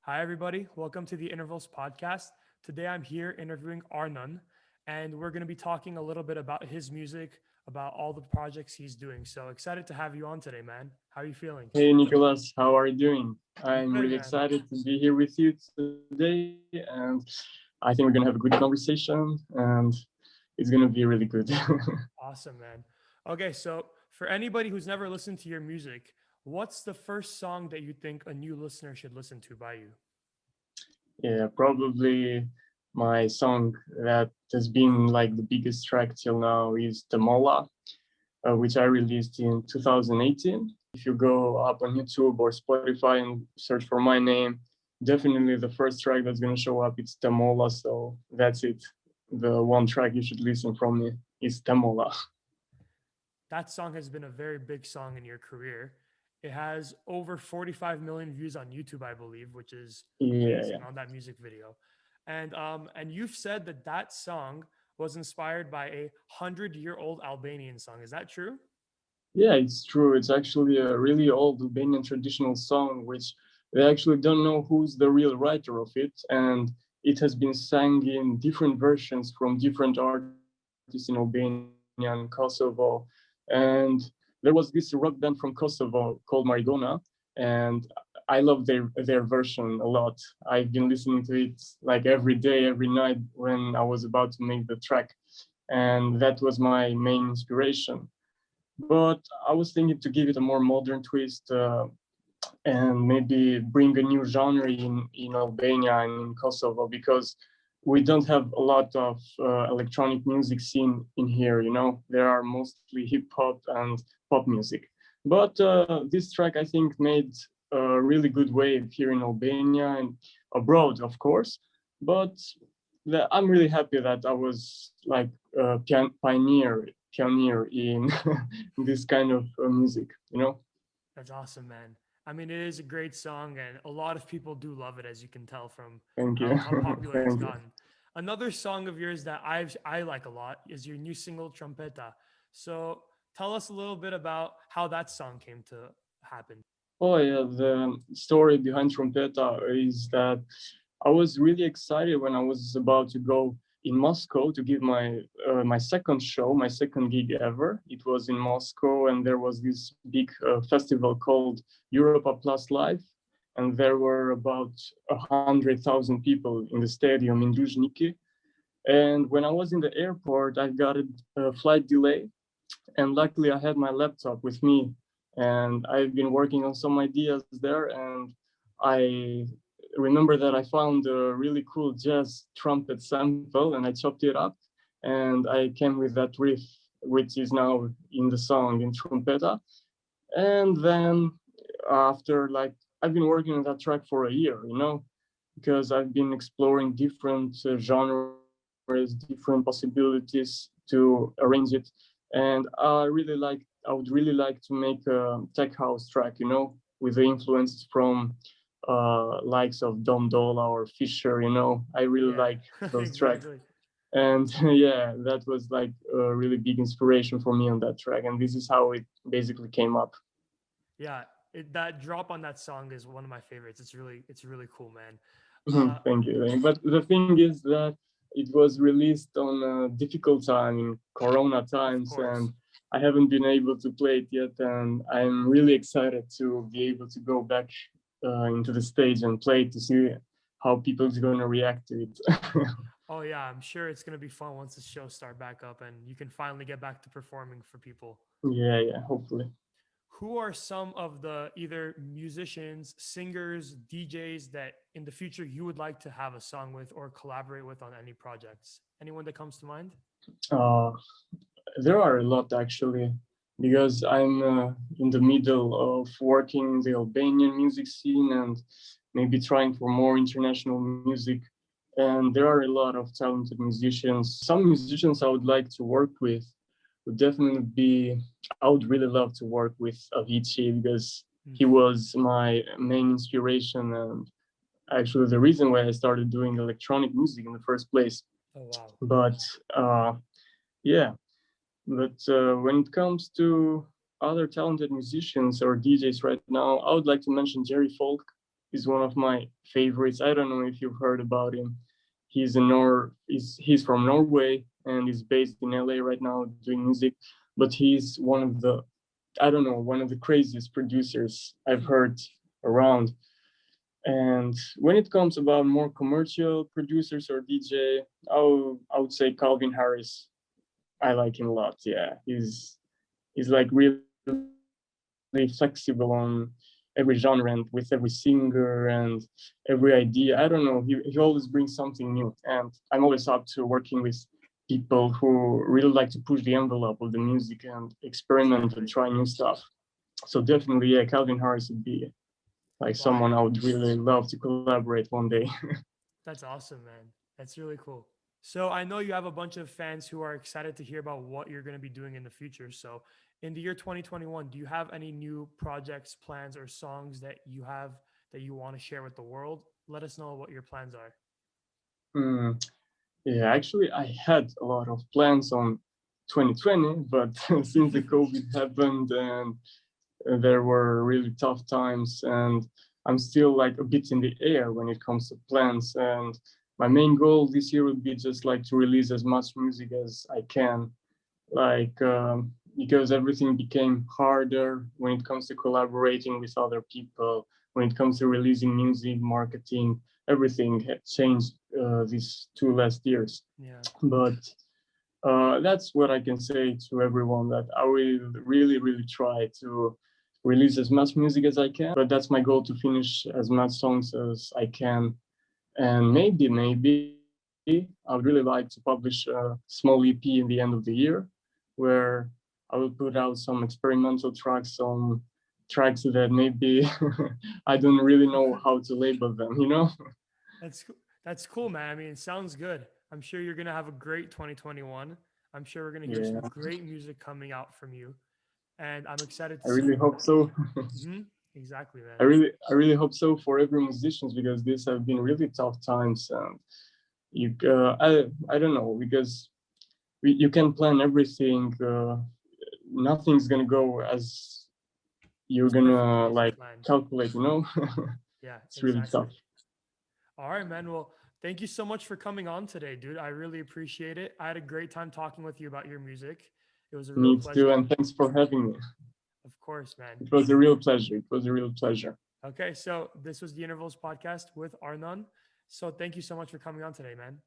Hi, everybody. Welcome to the Intervals podcast. Today I'm here interviewing Arnon, and we're going to be talking a little bit about his music, about all the projects he's doing. So excited to have you on today, man. How are you feeling? Hey Nicholas, how are you doing? I'm Good, really man. excited to be here with you today, and I think we're gonna have a good conversation, and it's gonna be really good. Awesome, man. Okay, so for anybody who's never listened to your music, what's the first song that you think a new listener should listen to by you? Yeah, probably my song that has been like the biggest track till now is the Molla, which I released in 2018. If you go up on YouTube or Spotify and search for my name, definitely the first track that's gonna show up it's the Molla. So that's it. The one track you should listen from me is the Molla. That song has been a very big song in your career. It has over 45 million views on YouTube, I believe, which is Yeah, amazing yeah. on that music video. And you've said that that song was inspired by a 100-year-old Albanian song. Is that true? Yeah, it's true. It's actually a really old Albanian traditional song, which they actually don't know who's the real writer of it. And it has been sung in different versions from different artists in Albania and Kosovo. And there was this rock band from Kosovo called Marigona, and I love their version a lot. I've been listening to it like every day, every night when I was about to make the track. And that was my main inspiration, but I was thinking to give it a more modern twist, and maybe bring a new genre in Albania and in Kosovo, because we don't have a lot of electronic music scene in here. You know, there are mostly hip hop and pop music. But this track I think made a really good wave here in Albania and abroad, of course. But I'm really happy that I was like a pioneer in this kind of music, you know? That's awesome, man. I mean, it is a great song, and a lot of people do love it, as you can tell from Thank you. how popular it's Thank you. gotten. Another song of yours that I like a lot is your new single Trumpeta. So tell us a little bit about how that song came to happen. Oh yeah, the story behind Trumpeta is that I was really excited when I was about to go in Moscow to give my second show, my second gig ever. It was in Moscow, and there was this big festival called Europa Plus Live, and there were about 100,000 people in the stadium in Luzhniki. And when I was in the airport, I got a flight delay, and luckily I had my laptop with me, and I've been working on some ideas there, and I remember that I found a really cool jazz trumpet sample and I chopped it up, and I came with that riff, which is now in the song in Trumpeta. And then after, like, I've been working on that track for a year, you know, because I've been exploring different genres, different possibilities to arrange it. And I would really like to make a tech house track, you know, with the influences from likes of Dom Dola or Fisher, you know. I really Yeah, like those tracks. exactly. And yeah, that was like a really big inspiration for me on that track. And this is how it basically came up. Yeah, that drop on that song is one of my favorites. It's really cool, man. Mhm. Thank you. But the thing is that it was released on a difficult time in Corona Of times, course. and I haven't been able to play it yet. And I'm really excited to be able to go back into the stage and play it to see how people are going to react to it. Oh yeah, I'm sure it's gonna be fun once the shows start back up and you can finally get back to performing for people. Yeah, yeah, hopefully. Who are some of the either musicians, singers, DJs that in the future you would like to have a song with or collaborate with on any projects? Anyone that comes to mind? Uh, there are a lot actually, because I'm in the middle of working in the Albanian music scene and maybe trying for more international music. And there are a lot of talented musicians. Some musicians I would like to work with would definitely be, I would really love to work with Avicii, because he Mhm. was my main inspiration and actually the reason why I started doing electronic music in the first place. Oh wow. But yeah, but when it comes to other talented musicians or DJs right now, I would like to mention Jerry Folk. Is one of my favorites. I don't know if you've heard about him. He's from Norway and is based in LA right now doing music, but he's one of the, I don't know, one of the craziest producers I've heard around. And when it comes about more commercial producers or DJ, I would say Calvin Harris. I like him a lot. Yeah, he's like really flexible on every genre and with every singer and every idea. I don't know. He always brings something new, and I'm always up to working with people who really like to push the envelope of the music and experiment and try Exactly. new stuff. So definitely, yeah, Calvin Harris would be like Wow. someone I would really love to collaborate one day. That's awesome, man. That's really cool. So I know you have a bunch of fans who are excited to hear about what you're going to be doing in the future. So in the year 2021, do you have any new projects, plans, or songs that you have that you want to share with the world? Let us know what your plans are. Hmm. Yeah, actually, I had a lot of plans on 2020, but since the COVID happened and there were really tough times, and I'm still like a bit in the air when it comes to plans. And my main goal this year would be just like to release as much music as I can, like because everything became harder when it comes to collaborating with other people, when it comes to releasing music, marketing, everything had changed these 2 last years. Yeah. But that's what I can say to everyone, that I will really, really try to release as much music as I can. But that's my goal, to finish as much songs as I can. And maybe I would really like to publish a small EP in the end of the year, where I will put out some experimental tracks, some tracks that maybe I don't really know how to label them, you know? That's cool, man. I mean, it sounds good. I'm sure you're going to have a great 2021. I'm sure we're going to hear some Yeah, great music coming out from you. And I'm excited to I see. really hope so. Hmm. Exactly, man. I really hope so for every musicians, because these have been really tough times. And I don't know, because you can plan everything. Nothing's gonna go as you're As gonna perfectly as you like planned. calculate. Yeah, It's really exactly. tough. All right, man. Well, thank you so much for coming on today, dude. I really appreciate it. I had a great time talking with you about your music. It was a real Me too, pleasure. and thanks for having me. Of course, man. It was a real pleasure. It was a real pleasure. Okay, so this was the Intervals podcast with Arnon. So thank you so much for coming on today, man.